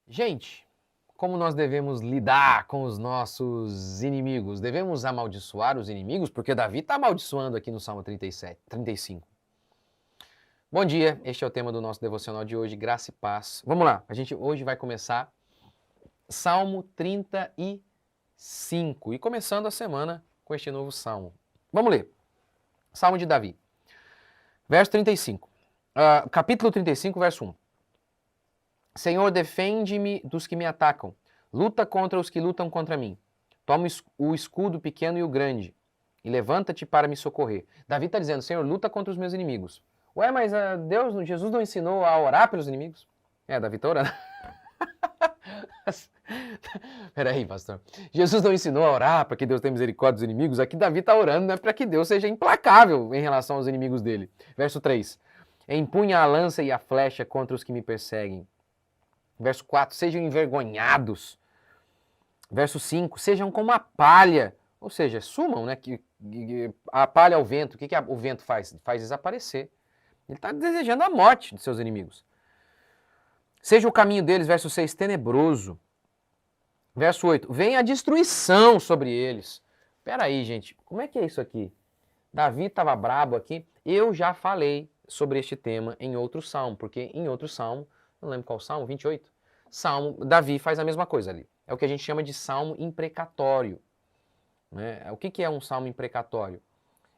Gente, como nós devemos lidar com os nossos inimigos? Devemos amaldiçoar os inimigos? Porque Davi está amaldiçoando aqui no Salmo 37, 35. Bom dia, este é o tema do nosso devocional de hoje, graça e paz. Vamos lá, a gente hoje vai começar Salmo 35 e começando a semana com este novo salmo. Vamos ler. Salmo de Davi, verso 35. Capítulo 35, verso 1. Senhor, defende-me dos que me atacam. Luta contra os que lutam contra mim. Toma o escudo pequeno e o grande, e levanta-te para me socorrer. Davi está dizendo, Senhor, luta contra os meus inimigos. Ué, mas Jesus não ensinou a orar pelos inimigos? Davi está orando. Peraí, pastor. Jesus não ensinou a orar para que Deus tenha misericórdia dos inimigos? Aqui Davi está orando, né, para que Deus seja implacável em relação aos inimigos dele. Verso 3. Empunha a lança e a flecha contra os que me perseguem. Verso 4, sejam envergonhados. Verso 5, sejam como a palha. Ou seja, sumam, né? A palha ao vento. O que o vento faz? Faz desaparecer. Ele está desejando a morte de seus inimigos. Seja o caminho deles, verso 6, tenebroso. Verso 8, venha a destruição sobre eles. Espera aí, gente, como é que é isso aqui? Davi estava brabo aqui. Eu já falei sobre este tema em outro salmo, porque em outro salmo, não lembro qual salmo, 28? Davi faz a mesma coisa ali. É o que a gente chama de salmo imprecatório. Né? O que é um salmo imprecatório?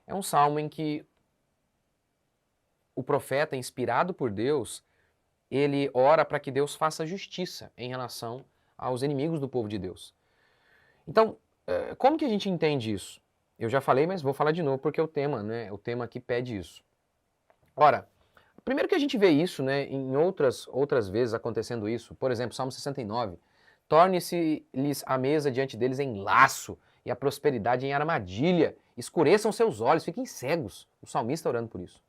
É um salmo em que o profeta, inspirado por Deus, ele ora para que Deus faça justiça em relação aos inimigos do povo de Deus. Então, como que a gente entende isso? Eu já falei, mas vou falar de novo porque é o tema, né? O tema aqui pede isso. Ora, primeiro que a gente vê isso, né, em outras vezes acontecendo isso. Por exemplo, Salmo 69. Torne-se-lhes a mesa diante deles em laço e a prosperidade em armadilha. Escureçam seus olhos, fiquem cegos. O salmista orando por isso.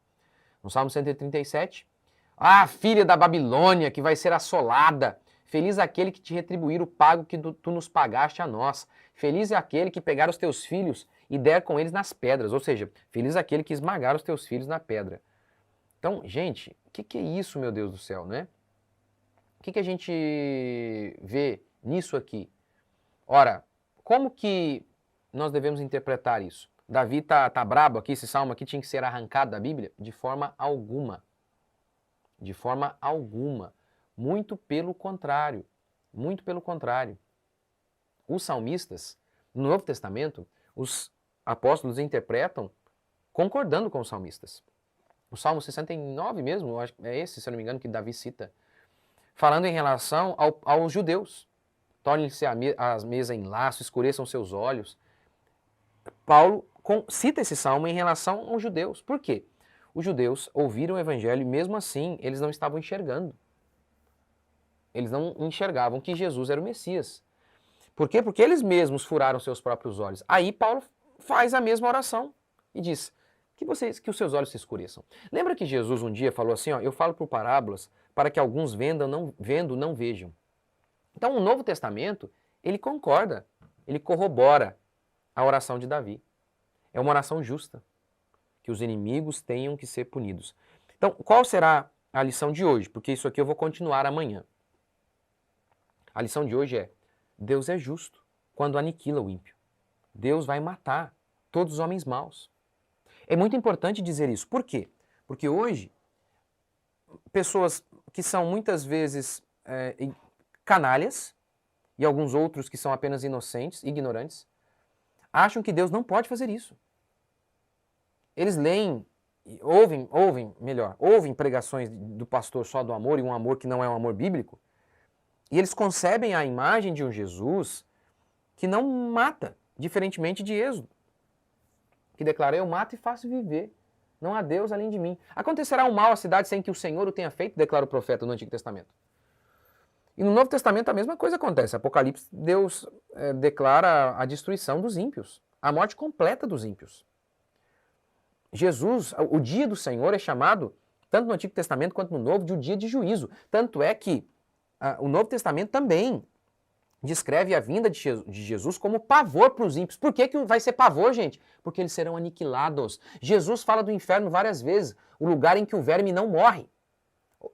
No Salmo 137. Filha da Babilônia, que vai ser assolada. Feliz aquele que te retribuir o pago que tu nos pagaste a nós. Feliz é aquele que pegar os teus filhos e der com eles nas pedras. Ou seja, feliz é aquele que esmagar os teus filhos na pedra. Então, gente, o que é isso, meu Deus do céu, né? O que a gente vê nisso aqui? Ora, como que nós devemos interpretar isso? Davi tá brabo aqui, esse salmo aqui tinha que ser arrancado da Bíblia? De forma alguma. De forma alguma. Muito pelo contrário. Muito pelo contrário. Os salmistas, no Novo Testamento, os apóstolos interpretam concordando com os salmistas. O Salmo 69 mesmo, é esse, se eu não me engano, que Davi cita, falando em relação aos judeus. Tornem-se a mesa em laço, escureçam seus olhos. Paulo cita esse salmo em relação aos judeus. Por quê? Os judeus ouviram o evangelho e mesmo assim eles não estavam enxergando. Eles não enxergavam que Jesus era o Messias. Por quê? Porque eles mesmos furaram seus próprios olhos. Aí Paulo faz a mesma oração e diz: que os seus olhos se escureçam. Lembra que Jesus um dia falou assim, eu falo por parábolas para que alguns vendo não vejam. Então o Novo Testamento, ele concorda, ele corrobora a oração de Davi. É uma oração justa, que os inimigos tenham que ser punidos. Então, qual será a lição de hoje? Porque isso aqui eu vou continuar amanhã. A lição de hoje é: Deus é justo quando aniquila o ímpio. Deus vai matar todos os homens maus. É muito importante dizer isso. Por quê? Porque hoje, pessoas que são muitas vezes canalhas, e alguns outros que são apenas inocentes, ignorantes, acham que Deus não pode fazer isso. Eles leem, ouvem pregações do pastor só do amor, e um amor que não é um amor bíblico, e eles concebem a imagem de um Jesus que não mata, diferentemente de Êxodo, que declara: eu mato e faço viver. Não há Deus além de mim. Acontecerá um mal à cidade sem que o Senhor o tenha feito, declara o profeta no Antigo Testamento. E no Novo Testamento a mesma coisa acontece. Apocalipse, Deus declara a destruição dos ímpios, a morte completa dos ímpios. Jesus, o dia do Senhor é chamado, tanto no Antigo Testamento quanto no Novo, de o dia de juízo. Tanto é que o Novo Testamento também descreve a vinda de Jesus como pavor para os ímpios. Por que vai ser pavor, gente? Porque eles serão aniquilados. Jesus fala do inferno várias vezes, o lugar em que o verme não morre.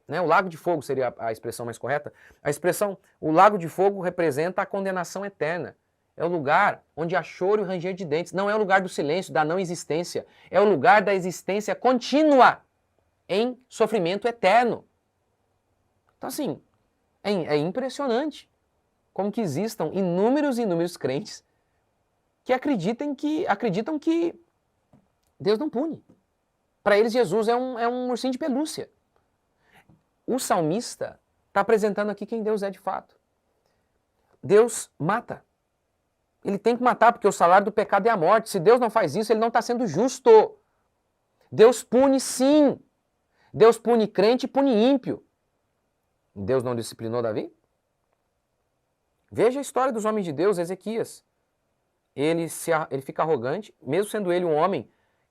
né, o lago de fogo seria a expressão mais correta. A expressão, o lago de fogo representa a condenação eterna. É o lugar onde há choro e ranger de dentes. Não é o lugar do silêncio, da não existência. É o lugar da existência contínua em sofrimento eterno. Então, assim, é impressionante como que existam inúmeros e inúmeros crentes que acreditam que Deus não pune. Para eles, Jesus é um ursinho de pelúcia. O salmista está apresentando aqui quem Deus é de fato. Deus mata. Ele tem que matar porque o salário do pecado é a morte. Se Deus não faz isso, ele não está sendo justo. Deus pune sim. Deus pune crente e pune ímpio. Deus não disciplinou Davi? Veja a história dos homens de Deus, Ezequias. Ele fica arrogante, mesmo sendo ele um homem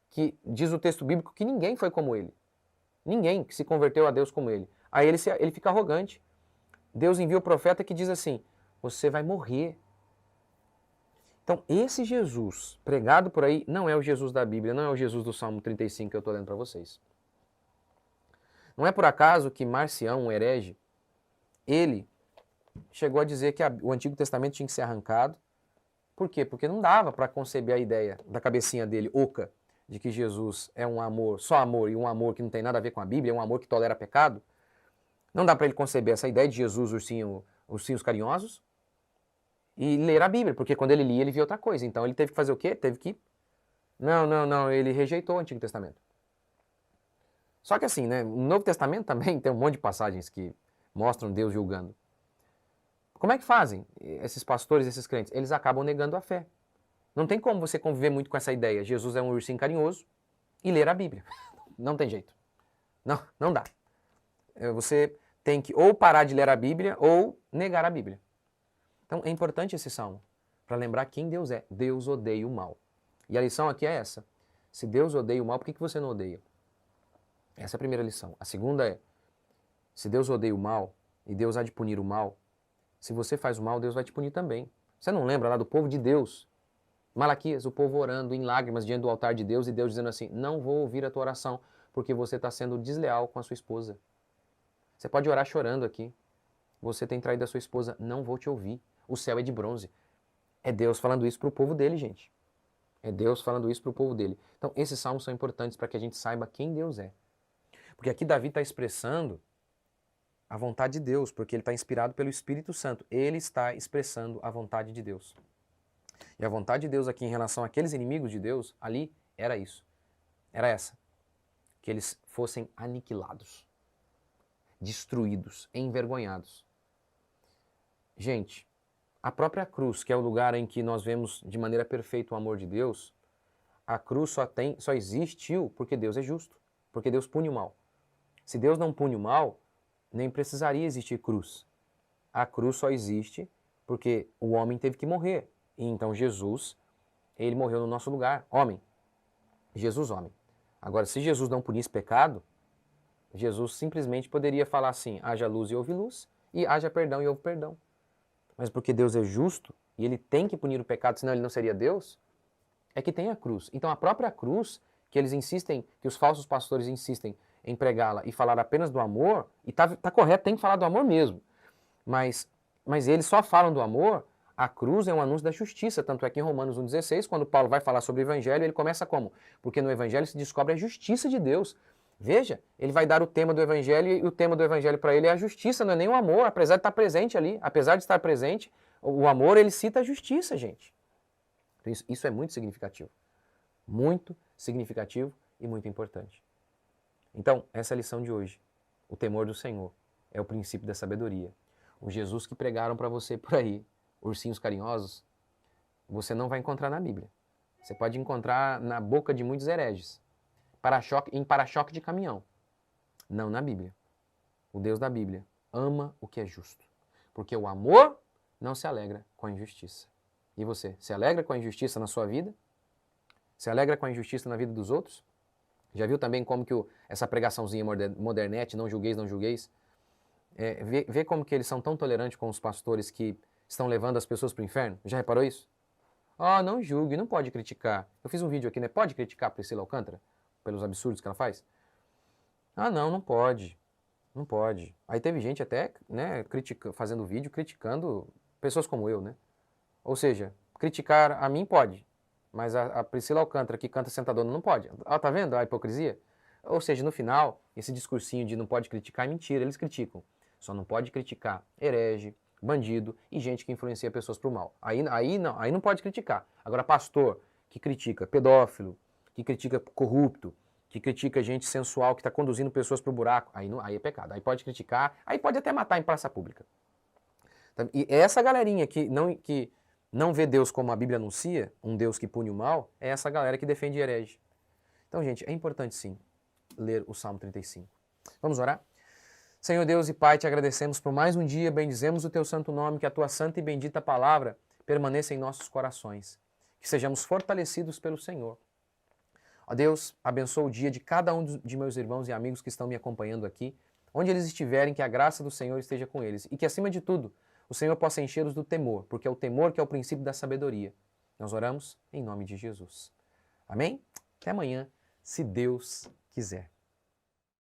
que diz o texto bíblico que ninguém foi como ele. Ninguém que se converteu a Deus como ele. Aí ele fica arrogante. Deus envia o profeta que diz assim, você vai morrer. Então, esse Jesus pregado por aí não é o Jesus da Bíblia, não é o Jesus do Salmo 35 que eu estou lendo para vocês. Não é por acaso que Marcião, um herege, ele chegou a dizer que o Antigo Testamento tinha que ser arrancado. Por quê? Porque não dava para conceber a ideia da cabecinha dele, oca, de que Jesus é um amor, só amor, e um amor que não tem nada a ver com a Bíblia, é um amor que tolera pecado. Não dá para ele conceber essa ideia de Jesus, ursinhos carinhosos, e ler a Bíblia, porque quando ele lia, ele via outra coisa. Então ele teve que fazer o quê? Teve que... Não, ele rejeitou o Antigo Testamento. Só que assim, né, no Novo Testamento também tem um monte de passagens que mostram Deus julgando. Como é que fazem esses pastores, esses crentes? Eles acabam negando a fé. Não tem como você conviver muito com essa ideia. Jesus é um ursinho carinhoso e ler a Bíblia. Não tem jeito. Não dá. Você tem que ou parar de ler a Bíblia ou negar a Bíblia. Então é importante esse salmo para lembrar quem Deus é. Deus odeia o mal. E a lição aqui é essa. Se Deus odeia o mal, por que você não odeia? Essa é a primeira lição. A segunda é, se Deus odeia o mal e Deus há de punir o mal, se você faz o mal, Deus vai te punir também. Você não lembra lá do povo de Deus? Malaquias, o povo orando em lágrimas diante do altar de Deus e Deus dizendo assim, não vou ouvir a tua oração porque você está sendo desleal com a sua esposa. Você pode orar chorando aqui. Você tem traído a sua esposa, não vou te ouvir. O céu é de bronze. É Deus falando isso para o povo dele, gente. É Deus falando isso para o povo dele. Então, esses salmos são importantes para que a gente saiba quem Deus é. Porque aqui Davi está expressando a vontade de Deus, porque ele está inspirado pelo Espírito Santo. Ele está expressando a vontade de Deus. E a vontade de Deus aqui em relação àqueles inimigos de Deus, ali, era isso. Era essa. Que eles fossem aniquilados, destruídos, envergonhados. Gente, a própria cruz, que é o lugar em que nós vemos de maneira perfeita o amor de Deus, a cruz só existiu porque Deus é justo, porque Deus pune o mal. Se Deus não pune o mal, nem precisaria existir cruz. A cruz só existe porque o homem teve que morrer. E então Jesus, ele morreu no nosso lugar, homem. Jesus, homem. Agora, se Jesus não punisse pecado, Jesus simplesmente poderia falar assim, haja luz e houve luz, e haja perdão e houve perdão. Mas porque Deus é justo, e ele tem que punir o pecado, senão ele não seria Deus, é que tem a cruz. Então a própria cruz, que eles insistem, que os falsos pastores insistem em pregá-la e falar apenas do amor, e tá correto, tem que falar do amor mesmo, mas eles só falam do amor, a cruz é um anúncio da justiça, tanto é que em Romanos 1,16, quando Paulo vai falar sobre o evangelho, ele começa como? Porque no evangelho se descobre a justiça de Deus. Veja, ele vai dar o tema do evangelho e o tema do evangelho para ele é a justiça, não é nem o amor, apesar de estar presente ali, apesar de estar presente, o amor ele cita a justiça, gente. Então, isso é muito significativo e muito importante. Então, essa é a lição de hoje. O temor do Senhor é o princípio da sabedoria. O Jesus que pregaram para você por aí, ursinhos carinhosos, você não vai encontrar na Bíblia. Você pode encontrar na boca de muitos hereges, em para-choque de caminhão. Não na Bíblia. O Deus da Bíblia ama o que é justo. Porque o amor não se alegra com a injustiça. E você, se alegra com a injustiça na sua vida? Se alegra com a injustiça na vida dos outros? Já viu também como que essa pregaçãozinha modernete, não julgueis, não julgueis? Vê como que eles são tão tolerantes com os pastores que estão levando as pessoas para o inferno? Já reparou isso? Não julgue, não pode criticar. Eu fiz um vídeo aqui, né? Pode criticar a Priscila Alcântara? Pelos absurdos que ela faz? Não pode. Não pode. Aí teve gente até, né, fazendo vídeo criticando pessoas como eu, né? Ou seja, criticar a mim pode, mas a Priscila Alcântara, que canta sentadona, não pode. Ah, tá vendo a hipocrisia? Ou seja, no final, esse discursinho de não pode criticar é mentira, eles criticam. Só não pode criticar herege, bandido e gente que influencia pessoas para o mal. Aí não pode criticar. Agora, pastor que critica pedófilo, que critica corrupto, que critica gente sensual que está conduzindo pessoas para o buraco, aí é pecado. Aí pode criticar, aí pode até matar em praça pública. E essa galerinha que não vê Deus como a Bíblia anuncia, um Deus que pune o mal, é essa galera que defende herege. Então, gente, é importante sim ler o Salmo 35. Vamos orar? Senhor Deus e Pai, te agradecemos por mais um dia, bendizemos o teu santo nome, que a tua santa e bendita palavra permaneça em nossos corações, que sejamos fortalecidos pelo Senhor. Ó Deus, abençoa o dia de cada um de meus irmãos e amigos que estão me acompanhando aqui, onde eles estiverem, que a graça do Senhor esteja com eles e que, acima de tudo, o Senhor possa enchê-los do temor, porque é o temor que é o princípio da sabedoria. Nós oramos em nome de Jesus. Amém? Até amanhã, se Deus quiser.